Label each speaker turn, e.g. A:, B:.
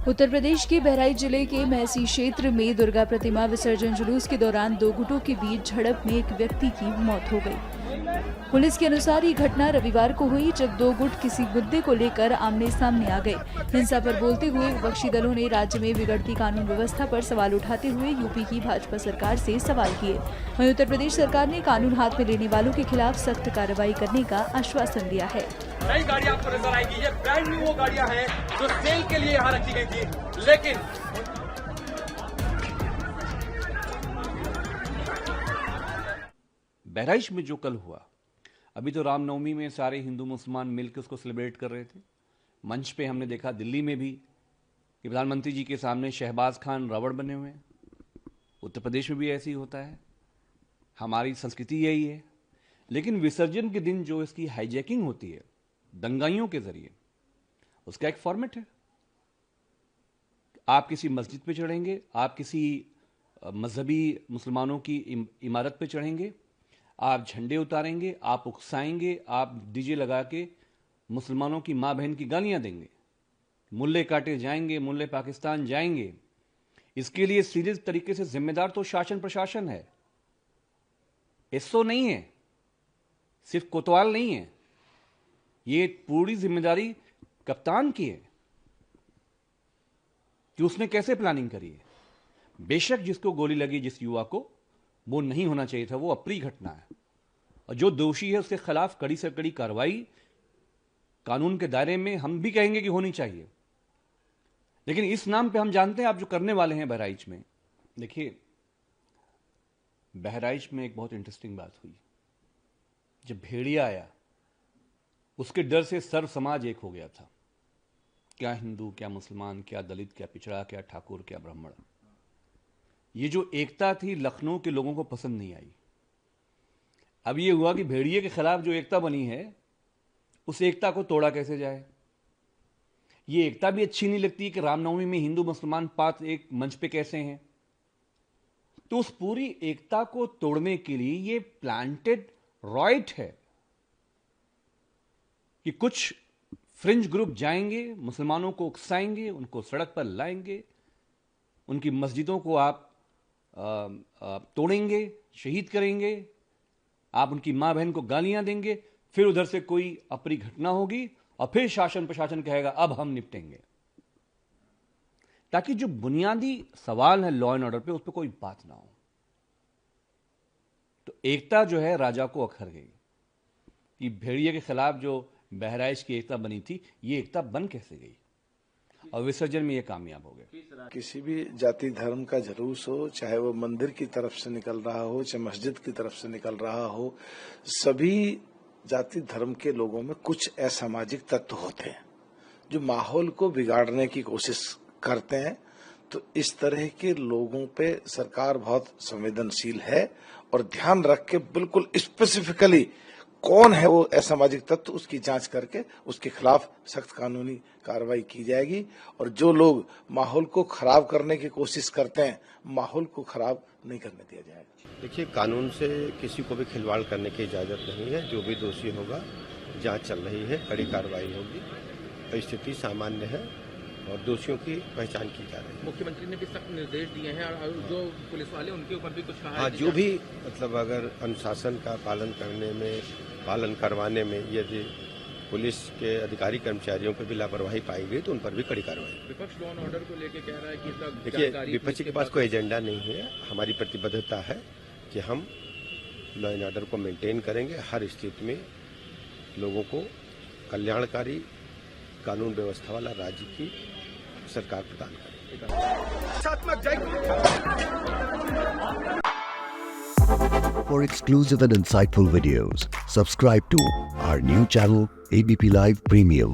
A: उत्तर प्रदेश के बहराइच जिले के महसी क्षेत्र में दुर्गा प्रतिमा विसर्जन जुलूस के दौरान दो गुटों के बीच झड़प में एक व्यक्ति की मौत हो गई। पुलिस के अनुसार ये घटना रविवार को हुई, जब दो गुट किसी मुद्दे को लेकर आमने सामने आ गए। हिंसा पर बोलते हुए विपक्षी दलों ने राज्य में बिगड़ती कानून व्यवस्था पर सवाल उठाते हुए यूपी की भाजपा सरकार से सवाल किए। वहीं उत्तर प्रदेश सरकार ने कानून हाथ में लेने वालों के खिलाफ सख्त कार्रवाई करने का आश्वासन दिया है।
B: नई गाड़ी आपको नजर आएगी, ये ब्रांड न्यू वो गाड़ियां हैं जो सेल के लिए यहाँ रखी गई थी, लेकिन
C: बहराइच में जो कल हुआ, अभी तो रामनवमी में सारे हिंदू मुसलमान मिलकर उसको सेलिब्रेट कर रहे थे। मंच पे हमने देखा दिल्ली में भी कि प्रधानमंत्री जी के सामने शहबाज खान रावण बने हुए हैं। उत्तर प्रदेश में भी ऐसे ही होता है, हमारी संस्कृति यही है। लेकिन विसर्जन के दिन जो इसकी हाईजैकिंग होती है दंगाइयों के जरिए, उसका एक फॉर्मेट है। आप किसी मस्जिद पे चढ़ेंगे, आप किसी मजहबी मुसलमानों की इमारत पे चढ़ेंगे, आप झंडे उतारेंगे, आप उकसाएंगे, आप डीजे लगा के मुसलमानों की माँ बहन की गालियां देंगे, मुल्ले काटे जाएंगे, मुल्ले पाकिस्तान जाएंगे। इसके लिए सीरियस तरीके से जिम्मेदार तो शासन प्रशासन है, एसओ नहीं है, सिर्फ कोतवाल नहीं है। ये पूरी जिम्मेदारी कप्तान की है कि उसने कैसे प्लानिंग करी है। बेशक जिसको गोली लगी, जिस युवा को, वो नहीं होना चाहिए था, वो अप्रिय घटना है। और जो दोषी है उसके खिलाफ कड़ी से कड़ी कार्रवाई कानून के दायरे में हम भी कहेंगे कि होनी चाहिए। लेकिन इस नाम पे हम जानते हैं आप जो करने वाले हैं बहराइच में। देखिए, बहराइच में एक बहुत इंटरेस्टिंग बात हुई। जब भेड़िया आया, उसके डर से सर्व समाज एक हो गया था। क्या हिंदू, क्या मुसलमान, क्या दलित, क्या पिछड़ा, क्या ठाकुर, क्या ब्राह्मण। ये जो एकता थी लखनऊ के लोगों को पसंद नहीं आई। अब ये हुआ कि भेड़िए के खिलाफ जो एकता बनी है, उस एकता को तोड़ा कैसे जाए। ये एकता भी अच्छी नहीं लगती कि रामनवमी में हिंदू मुसलमान पात एक मंच पे कैसे हैं। तो उस पूरी एकता को तोड़ने के लिए ये प्लांटेड रॉयट है कि कुछ फ्रिंज ग्रुप जाएंगे, मुसलमानों को उकसाएंगे, उनको सड़क पर लाएंगे, उनकी मस्जिदों को आप तोड़ेंगे, शहीद करेंगे, आप उनकी मां बहन को गालियां देंगे, फिर उधर से कोई अप्रिय घटना होगी और फिर शासन प्रशासन कहेगा अब हम निपटेंगे। ताकि जो बुनियादी सवाल है लॉ एंड ऑर्डर पे, उस पर कोई बात ना हो। तो एकता जो है राजा को अखर गई कि भेड़िए के खिलाफ जो बहराइच की एकता बनी थी, ये एकता बन कैसे गई और विसर्जन में ये कामयाब हो गए।
D: किसी भी जाति धर्म का जुलूस हो, चाहे वो मंदिर की तरफ से निकल रहा हो, चाहे मस्जिद की तरफ से निकल रहा हो, सभी जाति धर्म के लोगों में कुछ असामाजिक तत्व होते हैं जो माहौल को बिगाड़ने की कोशिश करते हैं। तो इस तरह के लोगों पे सरकार बहुत संवेदनशील है और ध्यान रख के बिल्कुल स्पेसिफिकली कौन है वो असामाजिक तत्व, उसकी जांच करके उसके खिलाफ सख्त कानूनी कार्रवाई की जाएगी। और जो लोग माहौल को खराब करने की कोशिश करते हैं, माहौल को खराब नहीं करने दिया जाएगा।
E: देखिए, कानून से किसी को भी खिलवाड़ करने की इजाजत नहीं है। जो भी दोषी होगा, जांच चल रही है, कड़ी कार्रवाई होगी। स्थिति सामान्य है और दोषियों की पहचान की जा रही है।
B: मुख्यमंत्री ने भी सख्त निर्देश दिए हैं और जो पुलिस वाले उनके ऊपर भी कुछ कहा
E: हाँ,
B: है।
E: जो भी मतलब अगर अनुशासन का पालन करवाने में यदि पुलिस के अधिकारी कर्मचारियों पर भी लापरवाही पाई गई तो उन पर भी कड़ी कार्रवाई।
B: विपक्ष लॉ एंड ऑर्डर को लेकर कह रहा है कि इसका
E: देखिए, विपक्ष के पास कोई एजेंडा नहीं है। हमारी प्रतिबद्धता है कि हम लॉ एंड ऑर्डर को मेंटेन करेंगे, हर स्थिति में लोगों को कल्याणकारी कानून व्यवस्था वाला राज्य की सरकार प्रदान करेगी।
F: For exclusive and insightful videos, subscribe to our new channel ABP Live Premium.